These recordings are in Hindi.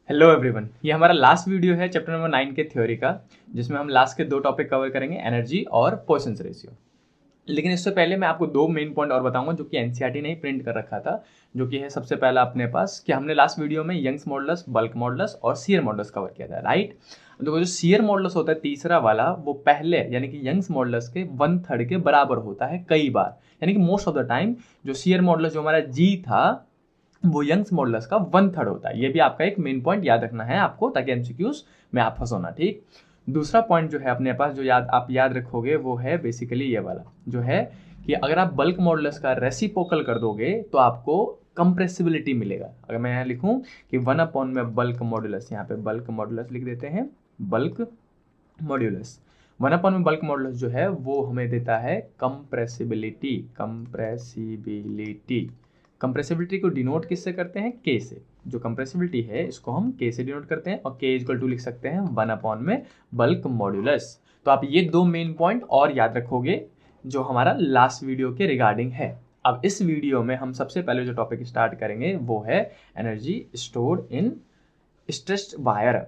हेलो एवरीवन, ये हमारा लास्ट वीडियो है चैप्टर नंबर 9 के थ्योरी का, जिसमें हम लास्ट के दो टॉपिक कवर करेंगे, एनर्जी और पोइसन्स रेशियो। लेकिन इससे पहले मैं आपको दो मेन पॉइंट और बताऊंगा जो कि एनसीईआरटी ने ही प्रिंट कर रखा था, जो कि है सबसे पहला अपने पास कि हमने लास्ट वीडियो में यंग्स मॉडुलस, बल्क मॉडुलस और शियर मॉडुलस कवर किया था, राइट। देखो, जो शियर मॉडुलस होता है तीसरा वाला, वो पहले यानी कि यंग्स मॉडुलस के 1/3 के बराबर होता है कई बार, यानी कि मोस्ट ऑफ द टाइम जो शियर मॉडुलस जो हमारा जी था वो यंग्स मॉडुलस का 1/3 होता है। ये भी आपका एक मेन पॉइंट याद रखना है आपको, ताकि एमसीक्यूज में आप फंसो ना, ठीक। दूसरा पॉइंट जो है अपने पास जो आप याद रखोगे वो है बेसिकली ये वाला, जो है कि अगर आप बल्क मॉडुलस का रेसिप्रोकल कर दोगे तो आपको कंप्रेसिबिलिटी मिलेगा। अगर मैं यहाँ लिखूँ कि 1 में बल्क मॉडुलस, यहाँ पे बल्क मॉडुलस लिख देते हैं, बल्क मॉड्यूलस 1 में बल्क मॉडुलस जो है वो हमें देता है कंप्रेसिबिलिटी। कंप्रेसिबिलिटी को डिनोट किससे करते हैं? के से। जो कंप्रेसिबिलिटी है इसको हम के से डिनोट करते हैं, और के इक्वल टू लिख सकते हैं 1 में बल्क मॉड्यूलस। तो आप ये दो मेन पॉइंट और याद रखोगे जो हमारा लास्ट वीडियो के रिगार्डिंग है। अब इस वीडियो में हम सबसे पहले जो टॉपिक स्टार्ट करेंगे वो है energy stored in stressed wire.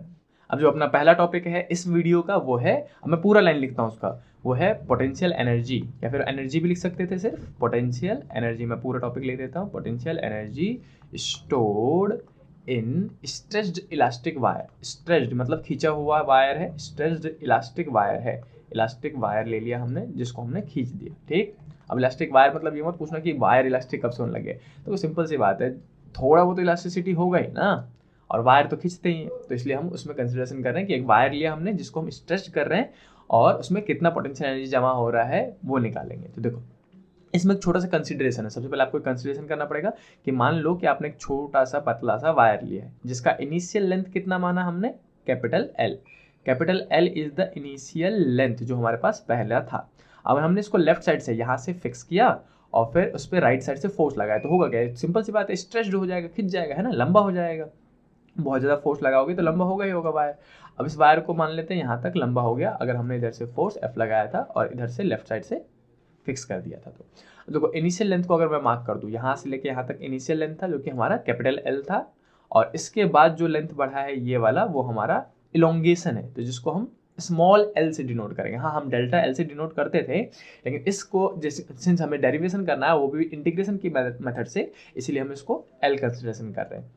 अब जो अपना पहला टॉपिक है इस वीडियो का वो है, अब मैं पूरा लाइन लिखता हूँ उसका, वो है पोटेंशियल एनर्जी, या फिर एनर्जी भी लिख सकते थे सिर्फ, पोटेंशियल एनर्जी। मैं पूरा टॉपिक लिख देता हूँ, potential energy stored in stressed elastic wire. Stressed मतलब खींचा हुआ वायर है, स्ट्रेस्ड इलास्टिक वायर है। इलास्टिक वायर ले लिया हमने जिसको हमने खींच दिया, ठीक। अब इलास्टिक वायर मतलब ये मत पूछना कि वायर इलास्टिक कब से होने लगे, तो सिंपल सी बात है, थोड़ा बहुत तो इलास्टिसिटी होगा ही ना, और वायर तो खींचते ही हैं, तो इसलिए हम उसमें कंसिडरेशन कर रहे हैं कि एक वायर लिया हमने जिसको हम स्ट्रेच कर रहे हैं और उसमें कितना पोटेंशियल एनर्जी जमा हो रहा है वो निकालेंगे। तो देखो, इसमें एक छोटा सा कंसिडरेशन है। सबसे पहले आपको कंसिडरेशन करना पड़ेगा कि मान लो कि आपने एक छोटा सा पतला सा वायर लिया है जिसका इनिशियल लेंथ कितना माना हमने? Capital L. Capital L is the initial length जो हमारे पास पहला था। अब हमने इसको लेफ्ट साइड से यहाँ से फिक्स किया और फिर उस पर राइट साइड से फोर्स लगाया, तो होगा क्या? सिंपल सी बात है, स्ट्रेच्ड हो जाएगा, खिंच जाएगा, है ना, लंबा हो जाएगा। बहुत ज़्यादा फोर्स लगाओगे तो लंबा होगा ही होगा वायर। अब इस वायर को मान लेते हैं यहाँ तक लंबा हो गया, अगर हमने इधर से फोर्स एफ लगाया था और इधर से लेफ्ट साइड से फिक्स कर दिया था। तो देखो, इनिशियल लेंथ को अगर मैं मार्क कर दूँ, यहाँ से लेके यहाँ तक इनिशियल लेंथ था जो कि हमारा कैपिटल एल था, और इसके बाद जो लेंथ बढ़ा है ये वाला वो हमारा इलोंगेशन है, तो जिसको हम स्मॉल एल से डिनोट करेंगे। हाँ, हम डेल्टा एल से डिनोट करते थे, लेकिन इसको जैसे सिंस हमें डेरिवेशन करना है वो भी इंटीग्रेशन की मेथड से, इसीलिए हम इसको एल कंसिडरेशन कर रहे हैं।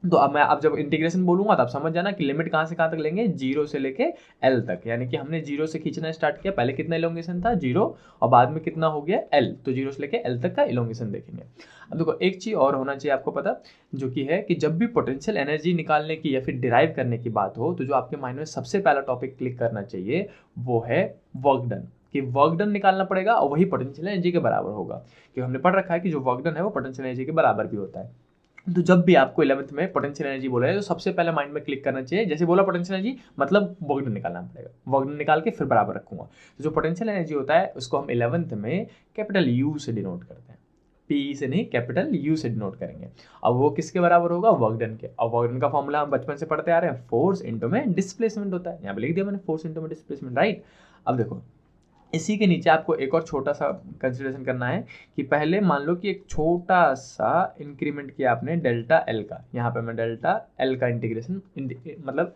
तो अब जब इंटीग्रेशन बोलूंगा तो आप समझ जाना कि लिमिट कहाँ से कहाँ तक लेंगे, जीरो से लेके एल तक। यानी कि हमने जीरो से खींचना स्टार्ट किया, पहले कितना इलोंगेशन था? जीरो, और बाद में कितना हो गया? एल। तो जीरो से लेके एल तक का इलोंगेशन देखेंगे। अब देखो, एक चीज और होना चाहिए आपको पता, जो कि है कि जब भी पोटेंशियल एनर्जी निकालने की या फिर डिराइव करने की बात हो, तो जो आपके माइंड में सबसे पहला टॉपिक क्लिक करना चाहिए वो है वर्क डन, कि वर्क डन निकालना पड़ेगा और वही पोटेंशियल एनर्जी के बराबर होगा। क्योंकि हमने पढ़ रखा है कि जो वर्क डन है वो पोटेंशियल एनर्जी के बराबर भी होता है। तो जब भी आपको 11th में पोटेंशियल एनर्जी बोला है तो सबसे पहले माइंड में क्लिक करना चाहिए, जैसे बोला पोटेंशियल एनर्जी मतलब वर्क डन निकालना पड़ेगा, वर्क डन निकाल के फिर बराबर रखूंगा। तो जो पोटेंशियल एनर्जी होता है उसको हम 11th में कैपिटल यू से डिनोट करते हैं, पी से नहीं, कैपिटल यू से डिनोट करेंगे। अब वो किसके बराबर होगा? वर्क डन के। अब वर्क डन का फॉर्मूला हम बचपन से पढ़ते आ रहे हैं, फोर्स इंटू में डिस्प्लेसमेंट होता है, यहाँ पे लिख दिया मैंने, फोर्स इंटू में डिस्प्लेसमेंट, राइट। अब देखो, इसी के नीचे आपको एक और छोटा सा कंसिडरेशन करना है कि पहले मान लो कि एक छोटा सा इंक्रीमेंट किया आपने डेल्टा एल का, यहाँ पे मैं डेल्टा एल का इंटीग्रेशन मतलब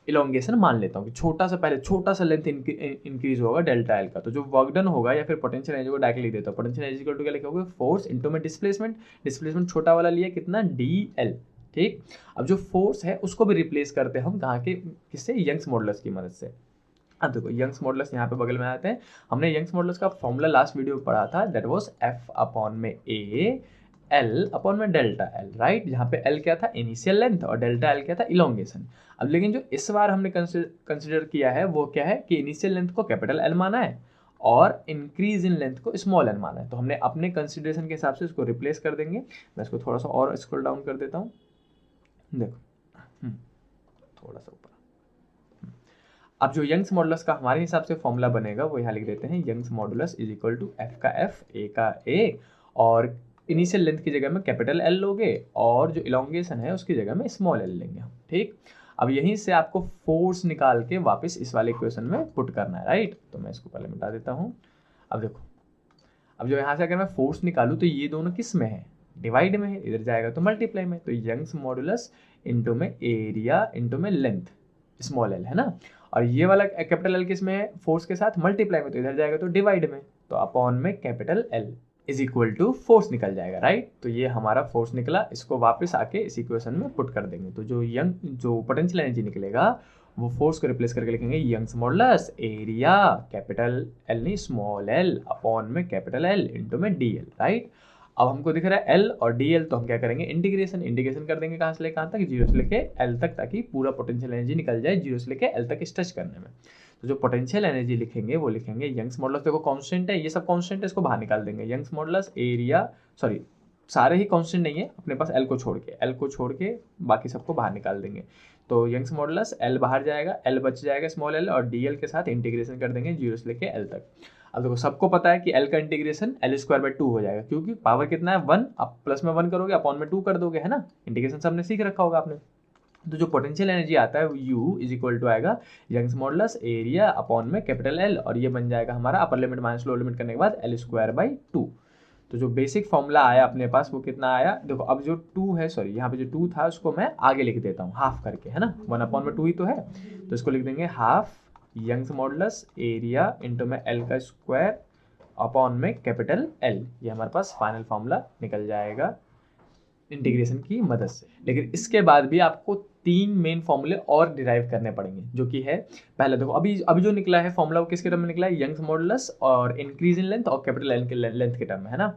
इलोंगेशन मान लेता हूँ कि छोटा सा, पहले छोटा सा लेंथ इंक्रीज होगा डेल्टा एल का, तो जो वर्क डन होगा या फिर पोटेंशियल एनर्जी को डायरेक्टली लिख देता हूँ, पोटेंशियल एनर्जी को क्या लिखोगे? फोर्स इंटू में डिस्प्लेसमेंट। डिस्प्लेसमेंट छोटा वाला लिया कितना? डी एल, ठीक। अब जो फोर्स है उसको भी रिप्लेस करते हैं हम कहाँ के, किससे? यंग्स मॉडुलस की मदद से। अब देखो, यंग्स मॉडुलस यहाँ पे बगल में आते हैं। हमने यंग्स मॉडुलस का फॉर्मूला लास्ट वीडियो में पढ़ा था, दैट वाज एफ अपॉन में ए, एल अपॉन में डेल्टा एल, राइट। जहाँ पे एल क्या था? इनिशियल लेंथ, और डेल्टा एल क्या था? इलोंगेशन। अब लेकिन जो इस बार हमने कंसिडर किया है वो क्या है कि इनिशियल लेंथ को कैपिटल एल माना है और इंक्रीज इन लेंथ को स्मॉल एल माना है। तो हमने अपने कंसिडरेशन के हिसाब से इसको रिप्लेस कर देंगे। मैं इसको थोड़ा सा और स्क्रॉल डाउन कर देता हूँ, देखो, थोड़ा सा ऊपर। अब जो यंग्स मॉडुलस का हमारे हिसाब से फॉर्मूला बनेगा वो यहाँ लिख देते हैं, young's modulus is equal to F का एफ, ए का ए, और इनिशियल लेंथ की जगह में कैपिटल एल लोगे और जो इलोंगेशन है उसकी जगह में स्मॉल एल लेंगे हम, ठीक। अब यहीं से आपको फोर्स निकाल के वापस इस वाले इक्वेशन में पुट करना है, राइट। तो मैं इसको पहले मिटा देता हूँ। अब देखो, अब जो यहाँ से अगर मैं फोर्स निकालूँ तो ये दोनों किस में है? डिवाइड में है, इधर जाएगा तो मल्टीप्लाई में, तो यंग्स मॉडुलस इनटू में एरिया इनटू में लेंथ स्मॉल एल है ना, और ये वाला कैपिटल एल किस में है, फोर्स के साथ मल्टीप्लाई में, तो इधर जाएगा तो डिवाइड में, तो अपॉन में capital L is equal to force निकल जाएगा, राइट। तो ये हमारा फोर्स निकला, इसको वापस आके इस इक्वेशन में पुट कर देंगे, तो जो पोटेंशियल एनर्जी निकलेगा वो फोर्स को रिप्लेस करके लिखेंगे young's modulus area capital L नहीं स्मॉल एल अपॉन में कैपिटल एल इनटू में डी एल, राइट। अब हमको दिख रहा है एल और डी एल, तो हम क्या करेंगे इंटीग्रेशन कर देंगे, कहाँ से लेकर कहाँ तक, जीरो से लेके एल तक, ताकि पूरा पोटेंशियल एनर्जी निकल जाए जीरो से लेके एल तक स्ट्रेच करने में। तो जो पोटेंशियल एनर्जी लिखेंगे वो लिखेंगे यंग्स मॉडुलस, देखो कांस्टेंट है, ये सब कांस्टेंट है, इसको बाहर निकाल देंगे, यंग्स मॉडुलस एरिया, सॉरी सारे ही कांस्टेंट नहीं है अपने पास, एल को छोड़ के बाकी सबको बाहर निकाल देंगे, तो यंग्स मॉडुलस एल बाहर जाएगा, एल बच जाएगा स्मॉल एल, और डी एल के साथ इंटीग्रेशन कर देंगे जीरो से लेके एल तक। अब देखो सबको पता है कि एल का इंटीग्रेशन एल स्क्वायर बाई 2 हो जाएगा, क्योंकि पावर कितना है 1, आप प्लस में 1 करोगे अपॉन में 2 कर दोगे, है ना, इंटीग्रेशन सबने सीख रखा होगा आपने। तो जो पोटेंशियल एनर्जी आता है U इज इक्वल टू आएगा यंग्स मॉडुलस एरिया अपॉन में कैपिटल एल, और ये बन जाएगा हमारा upper limit minus lower limit करने के बाद एल स्क्वायर बाई 2। तो जो बेसिक फॉर्मूला आया अपने पास वो कितना आया, देखो अब जो 2 है, सॉरी यहाँ पे जो 2 था उसको मैं आगे लिख देता हूँ हाफ करके, है ना, 1 अपॉन में 2 ही तो है, तो इसको लिख देंगे half young's modulus area into में एल का स्क्वायर अपॉन में कैपिटल एल, ये हमारे पास फाइनल फॉर्मूला निकल जाएगा इंटीग्रेशन की मदद से। लेकिन इसके बाद भी आपको 3 मेन फॉर्मूले और डिराइव करने पड़ेंगे, जो कि है पहले देखो अभी जो निकला है फॉर्मूला वो किसके टर्म में निकला है, यंग्स मॉडुलस और इंक्रीज इन लेंथ और कैपिटल एल के लेंथ के टर्म में, है ना।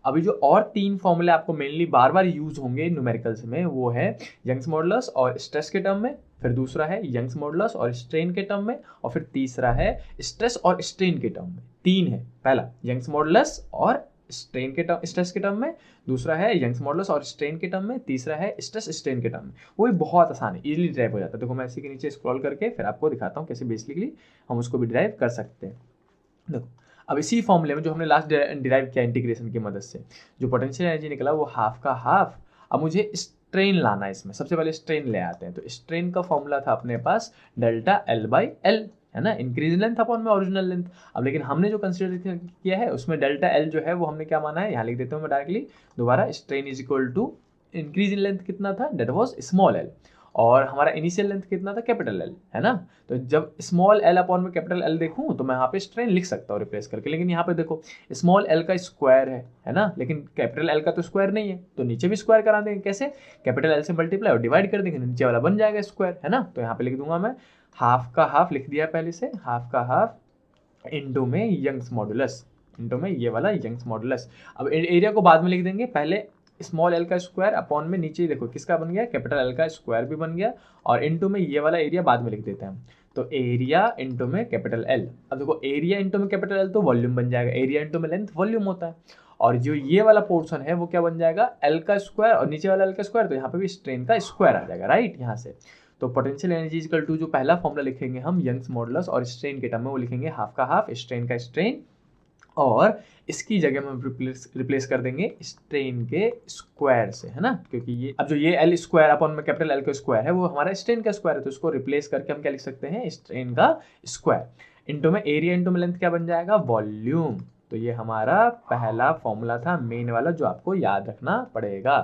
अभी जो और 3 फॉर्मूले आपको मेनली बार बार यूज होंगे न्यूमेरिकल्स में, वो है यंग्स मॉडुलस और स्ट्रेस के टर्म में, फिर दूसरा है यंग्स मॉडुलस और स्ट्रेन के टर्म में, और फिर तीसरा है स्ट्रेस और स्ट्रेन के टर्म में। 3 है, पहला यंग्स मॉडुलस और स्ट्रेन के टर्म स्ट्रेस के टर्म में, दूसरा है यंग्स मॉडुलस और स्ट्रेन के टर्म में, तीसरा है स्ट्रेस स्ट्रेन के टर्म में। वो भी बहुत आसान है, इजीली ड्राइव हो जाता है। देखो मैं इसी के नीचे स्क्रॉल करके फिर आपको दिखाता हूँ कैसे बेसिकली हम उसको भी ड्राइव कर सकते हैं। देखो अब इसी फॉर्मूले में जो हमने लास्ट डिराइव किया इंटीग्रेशन की मदद से, जो पोटेंशियल एनर्जी निकला वो हाफ का हाफ। अब मुझे स्ट्रेन लाना है इसमें, सबसे पहले स्ट्रेन ले आते हैं। तो स्ट्रेन का फॉर्मूला था अपने पास डेल्टा एल बाई एल, है ना, इंक्रीज लेंथ अपॉन में ओरिजिनल लेंथ। अब लेकिन हमने जो कंसिडर किया है उसमें डेल्टा एल जो है वो हमने क्या माना है, यहाँ लिख देता हूँ मैं डायरेक्टली दोबारा, strain is equal to increase in length कितना था, डेट वॉज स्मॉल एल, और हमारा इनिशियल लेंथ कितना था, कैपिटल एल, है ना। तो जब स्मॉल एल अपॉन में कैपिटल एल देखूँ तो मैं यहाँ पे स्ट्रेन लिख सकता हूँ रिप्लेस करके, लेकिन यहाँ पे देखो स्मॉल एल का स्क्वायर है ना, लेकिन कैपिटल एल का तो स्क्वायर नहीं है, तो नीचे भी स्क्वायर करा देंगे, कैसे, कैपिटल एल से मल्टीप्लाई और डिवाइड कर देंगे, नीचे वाला बन जाएगा स्क्वायर, है ना। तो यहाँ पे लिख दूंगा मैं हाफ का हाफ लिख दिया पहले से, हाफ का हाफ इंटू में यंग्स मॉडुलस, इंटू में ये वाला यंग्स मॉडुलस। अब एरिया को बाद में लिख देंगे, पहले स्मॉल एल का स्क्वायर अपॉन में नीचे देखो किसका बन गया, कैपिटल एल का स्क्वायर भी बन गया, और इंटू में ये वाला एरिया बाद में लिख देते हैं। तो एरिया इंटू में कैपिटल एल, अब देखो एरिया इंटू में कैपिटल एल तो वॉल्यूम बन जाएगा, एरिया इंटू में लेंथ वॉल्यूम होता है, और जो ये वाला पोर्शन है वो क्या बन जाएगा, एल का स्क्वायर और नीचे वाला एल का स्क्वायर, तो यहाँ पे भी स्ट्रेन का स्क्वायर आ जाएगा, राइट, यहाँ से। तो पोटेंशियल एनर्जी इक्वल टू जो पहला फॉर्मूला लिखेंगे हम यंग्स मॉडुलस और स्ट्रेन के टर्म में, वो लिखेंगे हाफ का हाफ स्ट्रेन का स्ट्रेन, और इसकी जगह में हम रिप्लेस कर देंगे स्ट्रेन के स्क्वायर से, है ना, क्योंकि ये अब जो ये एल स्क्वायर अपॉन में कैपिटल एल का स्क्वायर है वो हमारा स्ट्रेन का स्क्वायर है, तो इसको रिप्लेस करके हम क्या लिख सकते हैं, स्ट्रेन का स्क्वायर इंटू में एरिया इंटू में लेंथ क्या बन जाएगा, वॉल्यूम। तो ये हमारा पहला फॉर्मूला था मेन वाला जो आपको याद रखना पड़ेगा।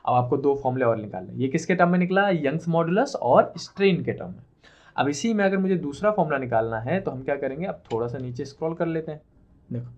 अब आपको 2 फॉर्मूले और निकालना है, ये किसके टर्म में निकला, यंग्स मॉडुलस और स्ट्रेन के टर्म में। अब इसी में अगर मुझे दूसरा फॉर्मूला निकालना है तो हम क्या करेंगे, अब थोड़ा सा नीचे स्क्रॉल कर लेते हैं। देखो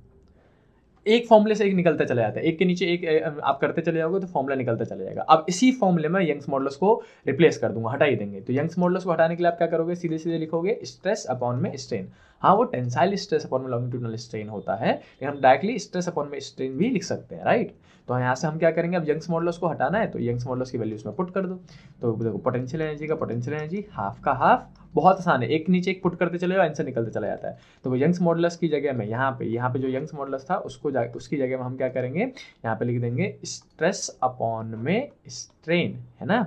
एक फॉर्मूले से एक निकलता चला जाता है, एक के नीचे एक आप करते चले जाओगे तो फॉर्मूला निकलता चला जाएगा। अब इसी फॉर्मूले में यंग्स मॉडुलस को रिप्लेस कर दूंगा, हटा ही देंगे। तो यंग्स मॉडुलस को हटाने के लिए आप क्या करोगे, सीधे सीधे लिखोगे स्ट्रेस अपॉन में स्ट्रेन। हाँ वो टेंसाइल स्ट्रेस अपॉन में लॉन्गिट्यूडिनल स्ट्रेन होता है, लेकिन हम डायरेक्टली स्ट्रेस अपॉन में स्ट्रेन भी लिख सकते हैं, राइट। तो यहाँ से हम क्या करेंगे, अब यंग्स मॉडुलस को हटाना है तो यंग्स मॉडुलस की वैल्यू उसमें पुट कर दो। तो देखो पोटेंशियल एनर्जी का पोटेंशियल एनर्जी हाफ का हाफ, बहुत आसान है, एक नीचे एक पुट करते चले जाओ, आंसर निकलते चला जाता है। तो वो यंग्स मॉडुलस की जगह में यहाँ पे जो यंग्स मॉडुलस था उसकी जगह में हम क्या करेंगे, यहाँ पे लिख देंगे स्ट्रेस अपॉन में स्ट्रेन, है ना,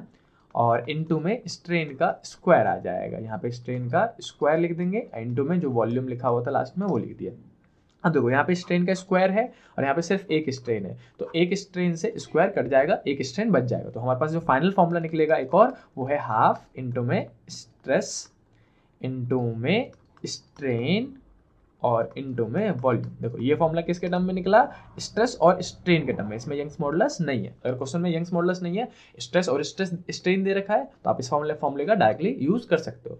और इनटू में स्ट्रेन का स्क्वायर आ जाएगा, यहाँ पे स्ट्रेन का स्क्वायर लिख देंगे, इनटू में जो वॉल्यूम लिखा हुआ था लास्ट में वो लिख दिया। अब देखो यहाँ पे स्ट्रेन का स्क्वायर है और यहाँ पे सिर्फ एक स्ट्रेन है, तो एक स्ट्रेन से स्क्वायर कट जाएगा, एक स्ट्रेन बच जाएगा। तो हमारे पास जो फाइनल फॉर्मूला निकलेगा एक और, वो है हाफ इंटू में स्ट्रेस इंटू में स्ट्रेन और इनटू में वॉल्यूम। देखो ये फॉर्मूला किसके टर्म में निकला, स्ट्रेस और स्ट्रेन के टर्म में। इसमें यंग्स मॉडुलस नहीं है। अगर क्वेश्चन में यंग्स मॉडुलस नहीं है, स्ट्रेस और स्ट्रेन दे रखा है, तो आप इस फॉर्मूले का डायरेक्टली यूज कर सकते हो।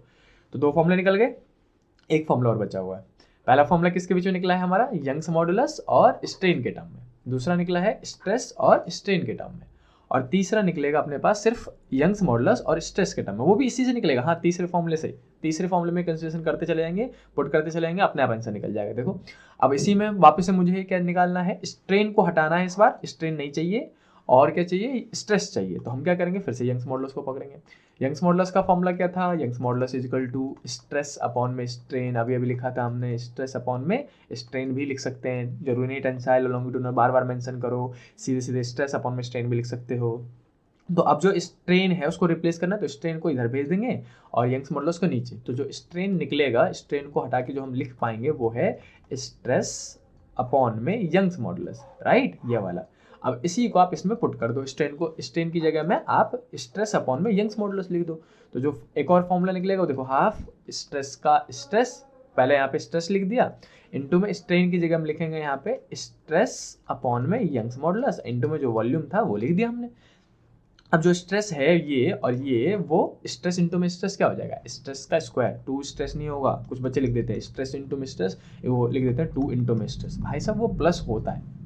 तो दो फॉर्मूले निकल गए, एक फॉर्मूला और बचा हुआ है। पहला फॉर्मूला किसके बीच में निकला है हमारा, यंग्स मॉडुलस और स्ट्रेन के टर्म में। दूसरा निकला है स्ट्रेस और स्ट्रेन के टर्म में। और तीसरा निकलेगा अपने पास सिर्फ यंग्स मॉडुलस और स्ट्रेस के टर्म में, वो भी इसी से निकलेगा। हाँ, तीसरे फॉर्मूले से, तीसरे फॉर्मूले में कंसिडरेशन करते चले जाएंगे, पुट करते चले जाएंगे, अपने आप आंसर निकल जाएगा। देखो अब इसी में वापस से मुझे क्या निकालना है, स्ट्रेन को हटाना है। इस बार स्ट्रेन नहीं चाहिए, और क्या चाहिए, स्ट्रेस चाहिए। तो हम क्या करेंगे, फिर से यंग्स मॉडुलस को पकड़ेंगे। यंग्स मॉडुलस का फॉर्मूला क्या था, young's modulus is equal to stress upon में स्ट्रेन। अभी लिखा था हमने, स्ट्रेस अपॉन में स्ट्रेन भी लिख सकते हैं, जरूरी नहीं टेंसाइल और लॉन्गिट्यूडनल बार बार मेंशन करो, सीधे सीधे स्ट्रेस अपॉन में स्ट्रेन भी लिख सकते हो। तो अब जो स्ट्रेन है उसको रिप्लेस करना है, तो स्ट्रेन को इधर भेज देंगे और यंग्स मॉडुलस को नीचे। तो जो स्ट्रेन निकलेगा, स्ट्रेन को हटा के जो हम लिख पाएंगे वो है स्ट्रेस अपॉन में यंग्स मॉडुलस, राइट, ये वाला। अब इसी को आप इसमें पुट कर दो, स्ट्रेन को स्ट्रेन की जगह में आप स्ट्रेस अपॉन में यंग्स मॉडुलस लिख दो। तो जो एक और फॉर्मूला निकलेगा वो देखो, हाफ स्ट्रेस का स्ट्रेस, पहले यहाँ पे स्ट्रेस लिख दिया, इनटू में स्ट्रेन की जगह हम लिखेंगे यहाँ पे स्ट्रेस अपॉन में यंग्स मॉडुलस, इनटू में जो वॉल्यूम था वो लिख दिया हमने। अब जो स्ट्रेस है ये और ये, वो स्ट्रेस इंटू में स्ट्रेस क्या हो जाएगा, स्ट्रेस का स्क्वायर। 2 स्ट्रेस नहीं होगा, कुछ बच्चे लिख देते हैं स्ट्रेस इंटू में स्ट्रेस, वो लिख देते हैं 2 इंटू में स्ट्रेस। भाई साहब वो प्लस होता है,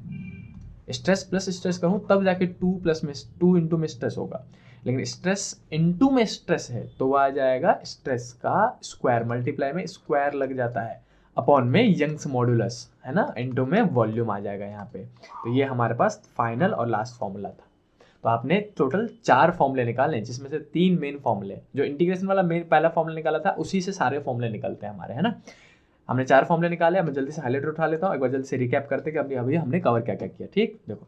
स्ट्रेस प्लस स्ट्रेस कहूँ तब जाके 2 इंटू में स्ट्रेस होगा, लेकिन स्ट्रेस इंटू में स्ट्रेस है तो वो आ जाएगा स्ट्रेस का स्क्वायर, मल्टीप्लाई में स्क्वायर लग जाता है, अपॉन में यंग्स मॉडुलस, है ना, इंटू में वॉल्यूम आ जाएगा यहाँ पे। तो ये हमारे पास फाइनल और लास्ट फॉर्मूला था। तो आपने टोटल 4 फॉर्मूले निकाले, जिसमें से 3 मेन फॉर्मूले, जो इंटीग्रेशन वाला मेन पहला फॉर्मूला निकाला था उसी से सारे फॉर्मूले निकलते हैं हमारे, है ना। हमने 4 फॉर्मूले निकाले। अब मैं जल्दी से हाईलाइटर उठा लेता हूँ, एक बार जल्दी से रिकैप करते कि अभी हमने कवर क्या क्या किया। ठीक, देखो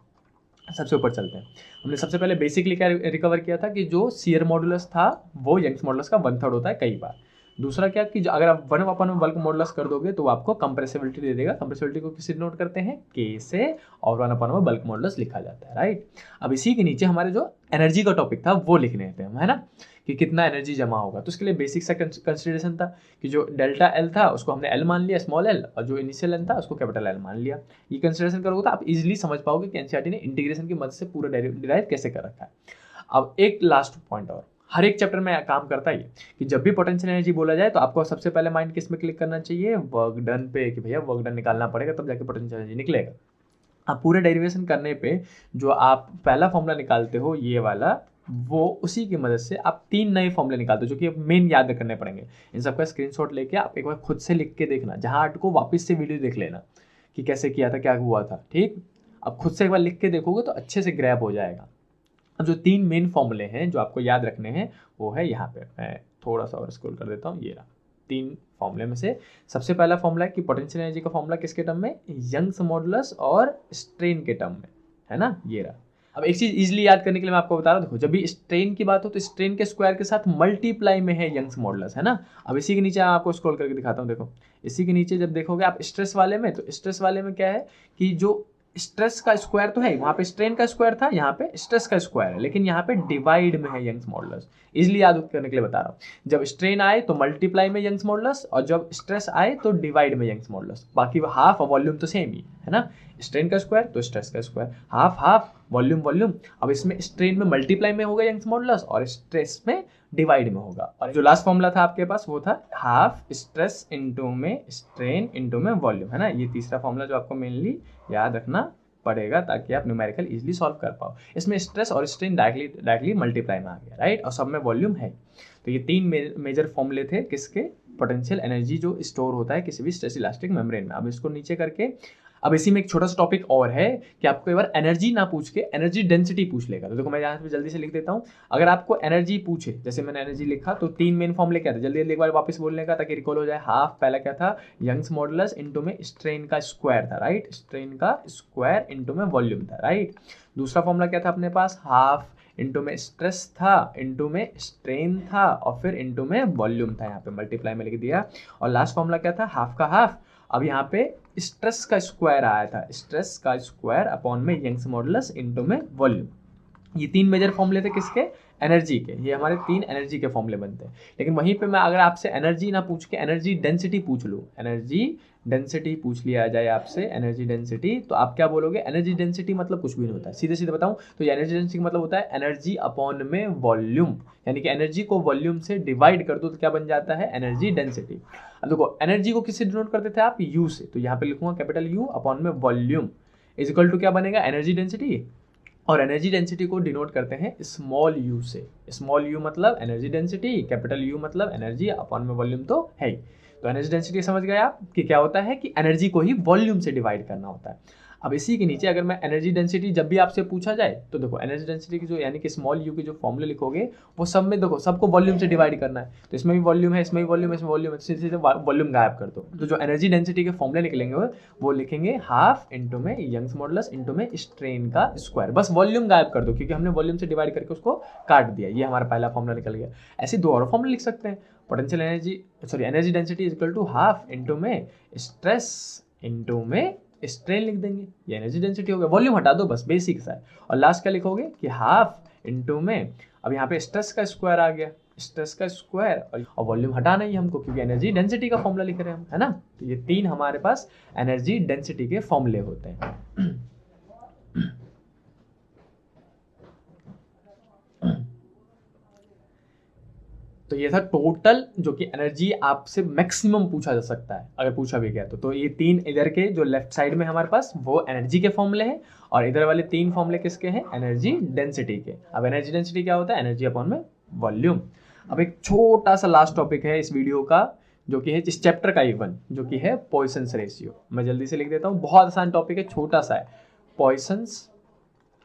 सबसे ऊपर चलते हैं। हमने सबसे पहले बेसिकली क्या रिकवर किया था कि जो शियर मॉडुलस था वो यंग्स मॉडुलस का 1/3 होता है कई बार। दूसरा क्या कि अगर आप 1/1 में बल्क मॉडुलस कर दोगे तो आपको कंप्रेसिबिलिटी दे देगा। कंप्रेसिबिलिटी को किससे नोट करते हैं, के से, और 1/1 में बल्क मॉडुलस लिखा जाता है, राइट। अब इसी के नीचे हमारे जो एनर्जी का टॉपिक था वो लिखने थे हम, है ना, कि कितना एनर्जी जमा होगा। तो उसके लिए बेसिक सा कंसिडरेशन था कि जो डेल्टा एल था उसको हमने एल मान लिया, स्मॉल एल, और जो इनिशियल एल था उसको कैपिटल एल मान लिया। ये कंसिडरेशन करोगे तो आप इजीली समझ पाओगे कि एनसीईआरटी ने इंटीग्रेशन की मदद से पूरा डिराइव कैसे कर रखा है। अब एक लास्ट पॉइंट और, हर एक चैप्टर में काम करता है कि जब भी पोटेंशियल एनर्जी बोला जाए तो आपको सबसे पहले माइंड किस में क्लिक करना चाहिए, वर्क डन पे, कि भैया वर्क डन निकालना पड़ेगा तब जाके पोटेंशियल एनर्जी निकलेगा। अब पूरे डेरिवेशन करने पे जो आप पहला फॉर्मूला निकालते हो ये वाला, वो उसी की मदद से आप 3 नए फॉर्मूले निकालते हो जो कि मेन याद करने पड़ेंगे। इन सबका स्क्रीनशॉट लेके आप एक बार खुद से लिख के देखना, जहाँ आपको वापस से वीडियो देख लेना कि कैसे किया था, क्या हुआ था। ठीक, अब खुद से एक बार लिख के देखोगे तो अच्छे से ग्रैब हो जाएगा। अब जो 3 मेन फॉर्मूले हैं जो आपको याद रखने हैं वो है यहाँ पे, मैं थोड़ा सा और स्क्रॉल कर देता हूँ, ये रहा। 3 फॉर्मूले में से सबसे पहला फॉर्मूला है कि पोटेंशियल एनर्जी का फॉर्मूला किसके टर्म में, यंग्स मॉडुलस और स्ट्रेन के टर्म में, है ना, ये रहा। अब एक चीज इजीली याद करने के लिए मैं आपको बता रहा हूँ, देखो जब भी स्ट्रेन की बात हो तो स्ट्रेन के स्क्वायर के साथ मल्टीप्लाई में है यंग्स मॉडुलस, है ना। अब इसी के नीचे आपको स्क्रॉल करके दिखाता हूँ, देखो इसी के नीचे जब देखोगे आप स्ट्रेस वाले में, तो स्ट्रेस वाले में क्या है कि जो स्ट्रेस का स्क्वायर तो है, वहाँ पे स्ट्रेन का स्क्वायर था, यहाँ पे स्ट्रेस का स्क्वायर है, लेकिन यहाँ पे डिवाइड में है यंग्स मॉडुलस। इजीली याद करने के लिए बता रहा हूँ, जब स्ट्रेन आए तो मल्टीप्लाई में यंग्स मॉडुलस, और जब स्ट्रेस आए तो डिवाइड में यंग्स मॉडुलस। बाकी हाफ और वॉल्यूम तो सेम ही है ना, स्ट्रेन का स्क्वायर तो स्ट्रेस का square, half half, volume volume. अब इसमें स्ट्रेन में मल्टीप्लाई में होगा यंग्स मॉडुलस और स्ट्रेस में डिवाइड में होगा। और जो लास्ट फॉर्मूला था आपके पास वो था हाफ स्ट्रेस इंटू में स्ट्रेन इंटू में वॉल्यूम, है ना। ये तीसरा फॉर्मूला जो आपको मेनली याद रखना पड़ेगा ताकि आप न्यूमेरिकल इजीली सॉल्व कर पाओ। इसमें स्ट्रेस और स्ट्रेन डायरेक्टली मल्टीप्लाई में आ गया, राइट, और सब में वॉल्यूम है। तो ये 3 मेजर फॉर्मूले थे किसके, पोटेंशियल एनर्जी जो स्टोर होता है किसी भी स्ट्रेस इलास्टिक मेम्ब्रेन में। अब इसको नीचे करके, अब इसी में एक छोटा सा टॉपिक और है कि आपको एक बार एनर्जी ना पूछ के एनर्जी डेंसिटी पूछ लेगा। तो देखो मैं यहाँ पे जल्दी से लिख देता हूँ, अगर आपको एनर्जी पूछे, जैसे मैंने एनर्जी लिखा तो 3 मेन फॉर्मूले क्या थे, जल्दी जल्दी एक बार वापस बोलने का ताकि रिकॉल हो जाए। हाफ, पहला क्या था, यंग्स मॉडुलस इंटू में स्ट्रेन का स्क्वायर था, राइट, स्ट्रेन का स्क्वायर इंटू में वॉल्यूम था, राइट। दूसरा फॉर्मूला क्या था अपने पास, हाफ इंटू में स्ट्रेस था, इंटू में स्ट्रेन था, और फिर इंटू में वॉल्यूम था, यहाँ पे मल्टीप्लाई में लिख दिया। और लास्ट फॉर्मूला क्या था, हाफ का हाफ। अब यहाँ पे स्ट्रेस का स्क्वायर आया था, स्ट्रेस का स्क्वायर अपॉन में यंग्स मॉडुलस इंटू में वॉल्यूम। ये 3 मेजर फॉर्मूले थे किसके, एनर्जी के, ये हमारे 3 एनर्जी के फॉर्मूले बनते हैं। लेकिन वहीं पे मैं अगर आपसे एनर्जी ना पूछ के एनर्जी डेंसिटी पूछ लूँ, एनर्जी डेंसिटी पूछ लिया जाए आपसे, एनर्जी डेंसिटी, तो आप क्या बोलोगे, एनर्जी डेंसिटी मतलब कुछ भी नहीं होता है, सीधे सीधे बताऊं तो ये एनर्जी डेंसिटी मतलब होता है एनर्जी अपॉन में वॉल्यूम, यानी कि एनर्जी को वॉल्यूम से डिवाइड कर दो तो क्या बन जाता है, एनर्जी डेंसिटी। अब देखो एनर्जी को किससे डिनोट करते थे आप, यू से, तो यहाँ पे लिखूंगा कैपिटल यू अपॉन में वॉल्यूम इज इक्वल टू क्या बनेगा, एनर्जी डेंसिटी, और एनर्जी डेंसिटी को डिनोट करते हैं स्मॉल यू से, स्मॉल यू मतलब एनर्जी डेंसिटी, कैपिटल यू मतलब एनर्जी अपॉन में वॉल्यूम तो है ही। तो एनर्जी डेंसिटी समझ गए आप कि क्या होता है कि एनर्जी को ही वॉल्यूम से डिवाइड करना होता है। अब इसी के नीचे अगर मैं एनर्जी डेंसिटी जब भी आपसे पूछा जाए तो देखो एनर्जी डेंसिटी की जो यानी कि स्मॉल यू की जो फॉर्मूले लिखोगे वो सब में देखो सबको वॉल्यूम से डिवाइड करना है, तो इसमें भी वॉल्यूम है, इसमें भी वॉल्यूम है, इसमें वॉल्यूम है, सीधे सीधे वॉल्यूम गायब कर दो। तो जो एनर्जी डेंसिटी के फॉर्मूले निकलेंगे वो लिखेंगे हाफ इंटू में यंग्स मॉडुलस इंटू में स्ट्रेन का स्क्वायर, बस वॉल्यूम गायब कर दो क्योंकि हमने वॉल्यूम से डिवाइड करके उसको काट दिया, ये हमारा पहला फॉर्मूला निकल गया। ऐसे दो और फॉर्मूले लिख सकते हैं, potential energy energy density is equal to half into में स्ट्रेस इंटू में स्ट्रेन लिख देंगे, ये एनर्जी डेंसिटी हो गया, वॉल्यूम हटा दो बस, बेसिक सा है। और लास्ट क्या लिखोगे कि हाफ इंटू में, अब यहाँ पे स्ट्रेस का स्क्वायर आ गया, स्ट्रेस का स्क्वायर, और वॉल्यूम हटाना ही हमको क्योंकि एनर्जी डेंसिटी का फॉर्मूला लिख रहे हैं हम, है ना। तो ये 3 हमारे पास एनर्जी डेंसिटी के फॉर्मूले होते हैं। तो ये था टोटल जो कि एनर्जी आपसे मैक्सिमम पूछा जा सकता है अगर पूछा भी गया तो ये 3 इधर के जो लेफ्ट साइड में हमारे पास वो एनर्जी के फॉर्मूले हैं, और इधर वाले 3 फॉर्मूले किसके हैं, एनर्जी डेंसिटी के। अब एनर्जी डेंसिटी क्या होता है, एनर्जी अपॉन में वॉल्यूम। अब एक छोटा सा लास्ट टॉपिक है इस वीडियो का जो कि है इस चैप्टर का इवन, जो कि है पॉइसन्स रेशियो। मैं जल्दी से लिख देता हूँ, बहुत आसान टॉपिक है, छोटा सा है, पॉइसन्स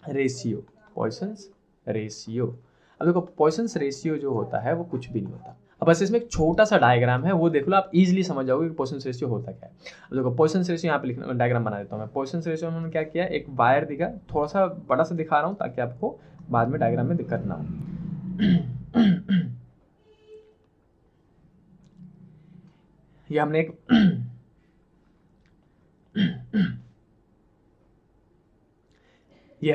रेशियो, पॉइसन्स रेशियो। अब देखो पॉइसन्स रेशियो जो होता है वो कुछ भी नहीं होता। अब बस इसमें एक छोटा सा डायग्राम है, वो देख लो, आप इजीली समझ जाओगे कि पॉइसन्स रेशियो होता क्या है। अब देखो पॉइसन्स रेशियो यहाँ पे लिखना, डायग्राम बना देता हूँ मैं। पॉइसन्स रेशियो में उन्होंने क्या किया, एक वायर दिखा, थोड़ा सा बड़ा सा दिखा रहा हूँ ताकि आपको बाद में डायग्राम में दिक्कत ना हो। ये हमने एक ये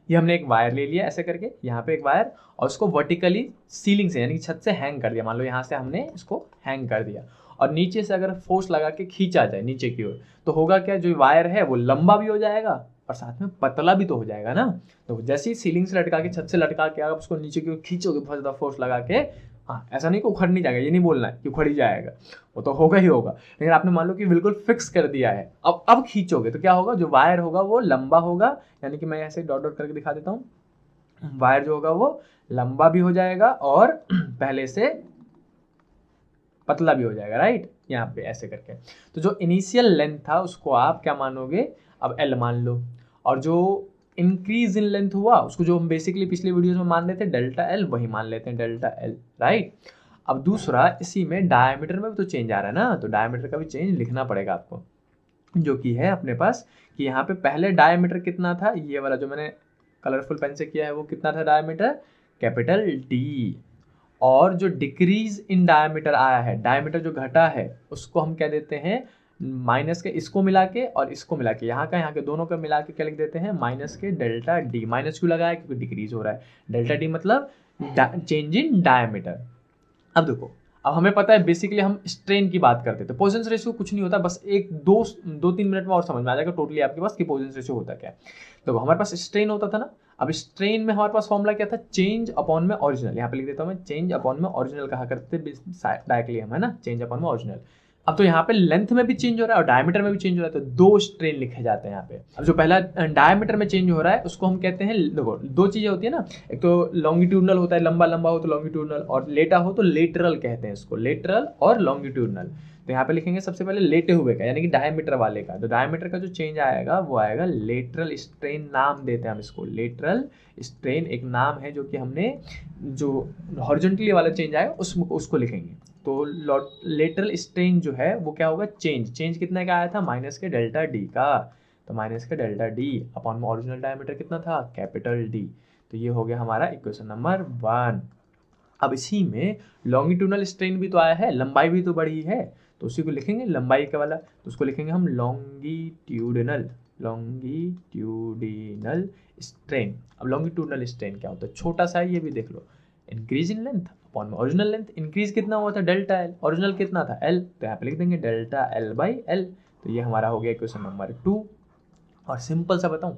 हमने एक वायर ले लिया ऐसे करके, यहाँ पे एक वायर, और उसको वर्टिकली सीलिंग से यानी कि छत से हैंग कर दिया। मान लो यहाँ से हमने इसको हैंग कर दिया, और नीचे से अगर फोर्स लगा के खींचा जाए नीचे की ओर तो होगा क्या, जो वायर है वो लंबा भी हो जाएगा और साथ में पतला भी तो हो जाएगा ना। तो जैसे ही सीलिंग से लटका के, छत से लटका के आप उसको नीचे की ओर खींचोगे बहुत ज़्यादा फोर्स लगा के, हाँ ऐसा नहीं कि उखड़ नहीं जाएगा, ये नहीं बोलना है कि उखड़ ही जाएगा, वो तो होगा ही होगा। लेकिन आपने मान लो कि बिल्कुल फिक्स कर दिया है, अब खींचोगे तो क्या होगा, जो वायर होगा वो लंबा होगा, यानी कि मैं ऐसे डॉट डॉट करके दिखा देता हूँ, वायर जो होगा वो लंबा भी हो जाएगा और पहले से पतला भी हो जाएगा, राइट, यहाँ पे ऐसे करके। तो जो इनिशियल लेंथ था उसको आप क्या मानोगे, अब एल मान लो, और जो इंक्रीज इन लेंथ हुआ उसको जो हम बेसिकली पिछले वीडियोस में मान रहे थे डेल्टा एल, वही मान लेते हैं डेल्टा एल, राइट। अब दूसरा, इसी में डायमीटर में भी तो चेंज आ रहा है ना, तो डायमीटर का भी चेंज लिखना पड़ेगा आपको, जो कि है अपने पास कि यहाँ पे पहले डायमीटर कितना था, ये वाला जो मैंने कलरफुल पेन से किया है वो कितना था डायमीटर, कैपिटल डी, और जो डिक्रीज इन डायमीटर आया है, डायमीटर जो घटा है उसको हम क्या देते हैं, माइनस के, इसको मिला के और इसको मिला के, यहाँ के दोनों का मिला के क्या लिख देते हैं, माइनस के डेल्टा डी। माइनस क्यों लगाया, क्योंकि डिक्रीज हो रहा है, डेल्टा डी मतलब चेंज इन डायमीटर। अब देखो, अब हमें पता है बेसिकली हम स्ट्रेन की बात करते थे, पॉइसन्स रेशियो कुछ नहीं होता, बस एक दो 3 मिनट में और समझ में आ जाएगा टोटली आपके पास कि पॉइसन्स रेशियो होता क्या है। तो हमारे पास स्ट्रेन होता था ना, अब स्ट्रेन में हमारे पास फॉर्मूला क्या था, चेंज अपॉन में ओरिजिनल, यहाँ पे लिख देता हूँ मैं, चेंज अपॉन में ओरिजिनल कहा करते थे डायरेक्टली हम, है ना, चेंज अपॉन में ओरिजिनल। अब तो यहाँ पे लेंथ में भी चेंज हो रहा है और डायमीटर में भी चेंज हो रहा है, तो 2 स्ट्रेन लिखे जाते हैं यहाँ पे। अब जो पहला डायमीटर में चेंज हो रहा है उसको हम कहते हैं, देखो 2 चीजें होती है ना, एक तो लॉन्गिट्यूडनल होता है, लंबा लंबा हो तो लॉन्गिट्यूडनल, और लेटा हो तो लेटरल कहते हैं इसको, लेटरल और लॉन्गिट्यूडनल। तो यहाँ पे लिखेंगे सबसे पहले लेटे हुए का, यानी कि डायमीटर वाले का, तो डायमीटर का जो चेंज आएगा वो आएगा लेटरल स्ट्रेन, नाम देते हैं हम इसको लेटरल स्ट्रेन, एक नाम है जो कि हमने, जो हॉरिजॉन्टली वाला चेंज आएगा उसको लिखेंगे। तो लेटरल स्ट्रेन जो है वो क्या होगा, चेंज कितने का आया था, माइनस के डेल्टा डी का, तो माइनस के डेल्टा डी अपॉन में ओरिजिनल डायमीटर कितना था, कैपिटल डी। तो ये हो गया हमारा इक्वेशन नंबर 1। अब इसी में लॉन्गिट्यूडनल स्ट्रेन भी तो आया है, लंबाई भी तो बढ़ी है, तो उसी को लिखेंगे लंबाई का वाला, तो उसको लिखेंगे हम लॉन्गिट्यूडनल, लॉन्गिट्यूडिनल स्ट्रेन। अब लॉन्गिट्यूडिनल स्ट्रेन क्या होता है, छोटा सा है ये भी देख लो, इंक्रीज इन लेंथ अपॉन में ओरिजिनल लेंथ। इंक्रीज कितना हुआ था, डेल्टा एल, ओरिजिनल कितना था एल, तो यहाँ पे लिख देंगे डेल्टा एल बाई एल। तो ये हमारा हो गया क्वेश्चन नंबर 2। और सिंपल सा बताऊं,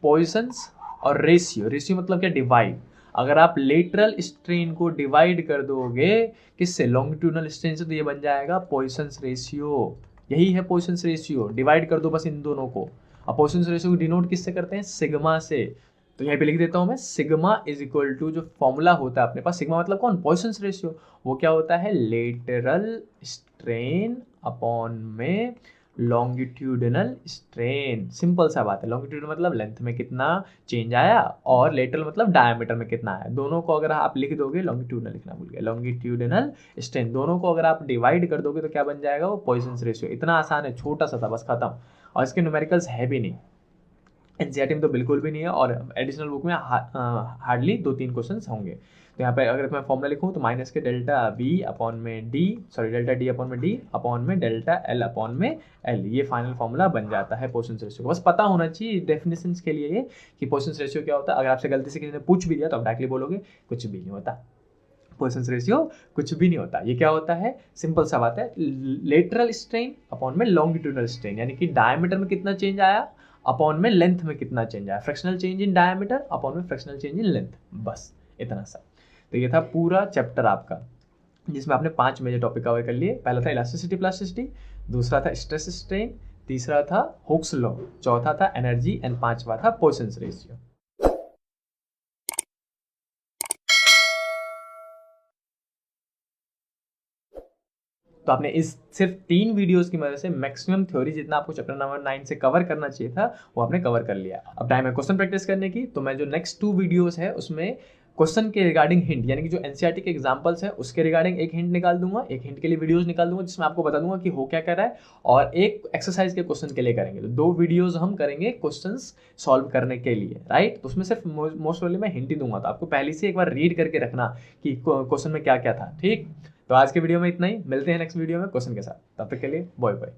पॉइसंस और रेशियो, रेशियो मतलब क्या, डिवाइड। अगर आप लेटरल स्ट्रेन को डिवाइड कर दोगे किससे, लॉन्गिट्यूडिनल स्ट्रेन से, तो ये बन जाएगा पॉइसंस रेशियो। यही है पॉइसंस रेशियो, डिवाइड कर दो बस इन दोनों को। अब पॉइसंस रेशियो को डिनोट किससे करते हैं, सिग्मा से। तो यहाँ पे लिख देता हूँ मैं, सिग्मा इज इक्वल टू, जो फॉर्मूला होता है अपने पास, सिग्मा मतलब कौन, पॉइसंस रेशियो, वो क्या होता है, लेटरल स्ट्रेन अपॉन में लॉन्गिट्यूडिनल स्ट्रेन। सिंपल सा बात है, लॉन्गिट्यूड मतलब लेंथ में कितना चेंज आया, और लेटरल मतलब डायमीटर में कितना आया। दोनों को अगर आप लिख दोगे, लॉन्गिट्यूडिनल लिखना भूल गए, लॉन्गिट्यूडिनल स्ट्रेन, दोनों को अगर आप डिवाइड कर दोगे तो क्या बन जाएगा, वो पॉइसंस रेशियो। इतना आसान है, छोटा सा था, बस खत्म। और इसके न्यूमेरिकल्स है भी नहीं, एनसीईआरटी में तो बिल्कुल भी नहीं है, और एडिशनल बुक में हार्डली 2-3 क्वेश्चन होंगे। तो यहाँ पे अगर मैं फॉर्मूला लिखूँ तो माइनस के डेल्टा बी अपॉन में D, sorry delta D upon में डी अपॉन में डेल्टा एल अपॉन में एल, ये फाइनल फॉर्मूला बन जाता है पॉइसंस रेशियो। बस पता होना चाहिए डेफिनेशंस के लिए ये कि पॉइसंस रेशियो क्या होता है। अगर आपसे गलती से किसी ने पूछ भी दिया तो आप डायरेक्टली बोलोगे कुछ भी नहीं होता, पॉइसंस रेशियो कुछ भी नहीं होता। ये क्या होता है, सिंपल सा बात है, लेटरल स्ट्रेन अपॉन में लॉन्गिट्यूडिनल स्ट्रेन, यानी कि डायमीटर में कितना चेंज आया अपॉन में लेंथ में कितना चेंज आया, fractional change in diameter upon में फ्रैक्शनल चेंज इन लेंथ, बस इतना सा। तो ये था पूरा चैप्टर आपका, जिसमें आपने 5 मेजर टॉपिक कवर कर लिए। पहला था इलास्टिसिटी प्लास्टिसिटी, दूसरा था स्ट्रेस स्ट्रेन, तीसरा था हुक्स लॉ, चौथा था एनर्जी, एंड 5वां था पॉइसंस रेशियो। तो आपने इस सिर्फ 3 वीडियोस की मदद से मैक्सिमम थ्योरी जितना आपको चैप्टर नंबर 9 से कवर करना चाहिए था वो आपने कवर कर लिया। अब टाइम है क्वेश्चन प्रैक्टिस करने की, तो मैं जो नेक्स्ट 2 वीडियोस है उसमें क्वेश्चन के रिगार्डिंग हिंट, यानी कि जो एनसीईआरटी के एग्जांपल्स है उसके रिगार्डिंग एक हिंट निकाल दूंगा, एक हिंट के लिए वीडियोस निकाल दूंगा जिसमें आपको बता दूंगा कि हो क्या कर रहा है, और एक एक्सरसाइज के क्वेश्चन के लिए करेंगे। तो 2 वीडियोस हम करेंगे क्वेश्चंस सॉल्व करने के लिए, राइट। तो उसमें सिर्फ मोस्ट प्रोबेबली मैं हिंट ही दूंगा, तो आपको पहले से एक बार रीड करके रखना कि क्वेश्चन में क्या क्या था, ठीक। तो आज के वीडियो में इतना ही, मिलते हैं नेक्स्ट वीडियो में क्वेश्चन के साथ, तब तक के लिए बाय बाय।